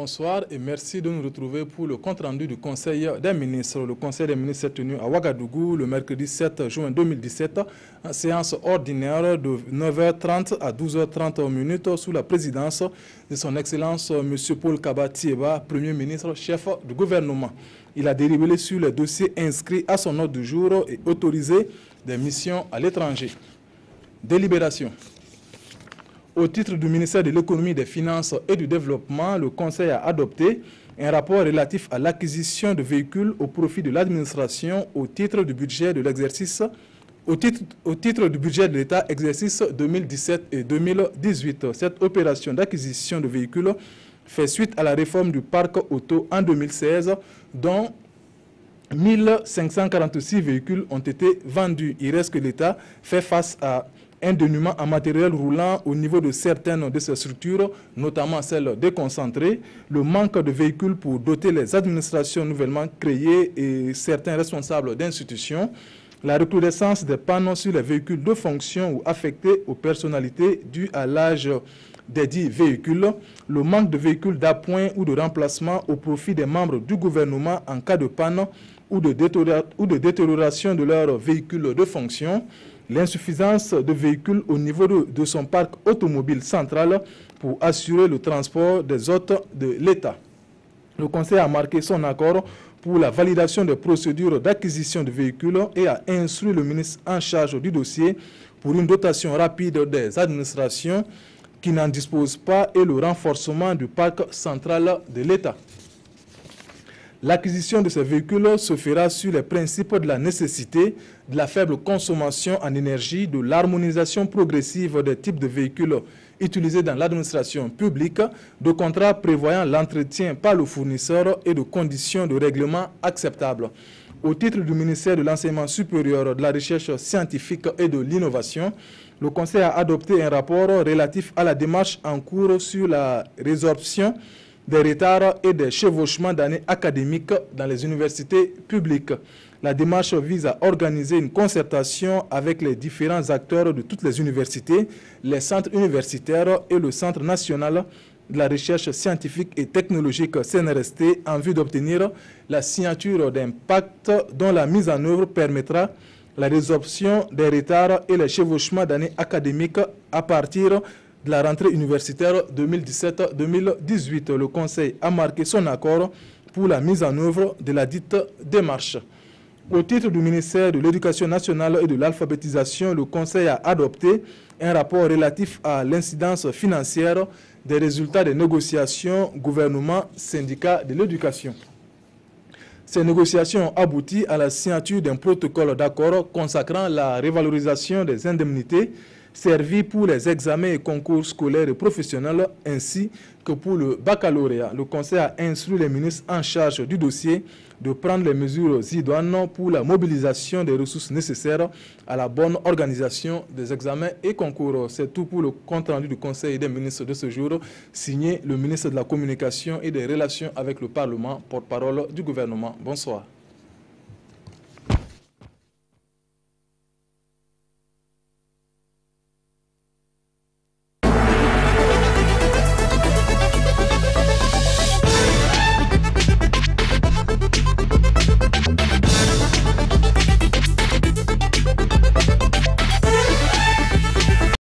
bonsoir et merci de nous retrouver pour le compte-rendu du Conseil des ministres. Le Conseil des ministres s'est tenu à Ouagadougou le mercredi 7 juin 2017 en séance ordinaire de 9h30 à 12h30 sous la présidence de son Excellence M. Paul Kaba Thiéba, Premier ministre, chef du gouvernement. Il a délibéré sur les dossiers inscrits à son ordre du jour et autorisé des missions à l'étranger. Délibération. Au titre du ministère de l'Économie, des Finances et du Développement, le Conseil a adopté un rapport relatif à l'acquisition de véhicules au profit de l'administration au titre du budget de l'exercice, au titre du budget de l'État exercice 2017 et 2018. Cette opération d'acquisition de véhicules fait suite à la réforme du parc auto en 2016, dont 1546 véhicules ont été vendus. Il reste que l'État fait face à un dénuement en matériel roulant au niveau de certaines de ces structures, notamment celles déconcentrées, le manque de véhicules pour doter les administrations nouvellement créées et certains responsables d'institutions, la recrudescence des panneaux sur les véhicules de fonction ou affectés aux personnalités dues à l'âge des dits véhicules, le manque de véhicules d'appoint ou de remplacement au profit des membres du gouvernement en cas de panne ou de détérioration de leurs véhicules de fonction, l'insuffisance de véhicules au niveau de son parc automobile central pour assurer le transport des hôtes de l'État. Le Conseil a marqué son accord pour la validation des procédures d'acquisition de véhicules et a instruit le ministre en charge du dossier pour une dotation rapide des administrations qui n'en disposent pas et le renforcement du parc central de l'État. L'acquisition de ces véhicules se fera sur les principes de la nécessité, de la faible consommation en énergie, de l'harmonisation progressive des types de véhicules utilisés dans l'administration publique, de contrats prévoyant l'entretien par le fournisseur et de conditions de règlement acceptables. Au titre du ministère de l'Enseignement supérieur, de la Recherche scientifique et de l'Innovation, le Conseil a adopté un rapport relatif à la démarche en cours sur la résorption des retards et des chevauchements d'années académiques dans les universités publiques. La démarche vise à organiser une concertation avec les différents acteurs de toutes les universités, les centres universitaires et le Centre national de la recherche scientifique et technologique CNRST en vue d'obtenir la signature d'un pacte dont la mise en œuvre permettra la résorption des retards et les chevauchements d'années académiques à partir de la rentrée universitaire 2017-2018. Le Conseil a marqué son accord pour la mise en œuvre de la dite démarche. Au titre du ministère de l'Éducation nationale et de l'alphabétisation, le Conseil a adopté un rapport relatif à l'incidence financière des résultats des négociations gouvernement-syndicats de l'éducation. Ces négociations ont abouti à la signature d'un protocole d'accord consacrant la révalorisation des indemnités servies pour les examens et concours scolaires et professionnels ainsi que pour le baccalauréat. Le Conseil a instruit les ministres en charge du dossier de prendre les mesures idoines pour la mobilisation des ressources nécessaires à la bonne organisation des examens et concours. C'est tout pour le compte-rendu du Conseil des ministres de ce jour, signé le ministre de la Communication et des Relations avec le Parlement, porte-parole du gouvernement. Bonsoir.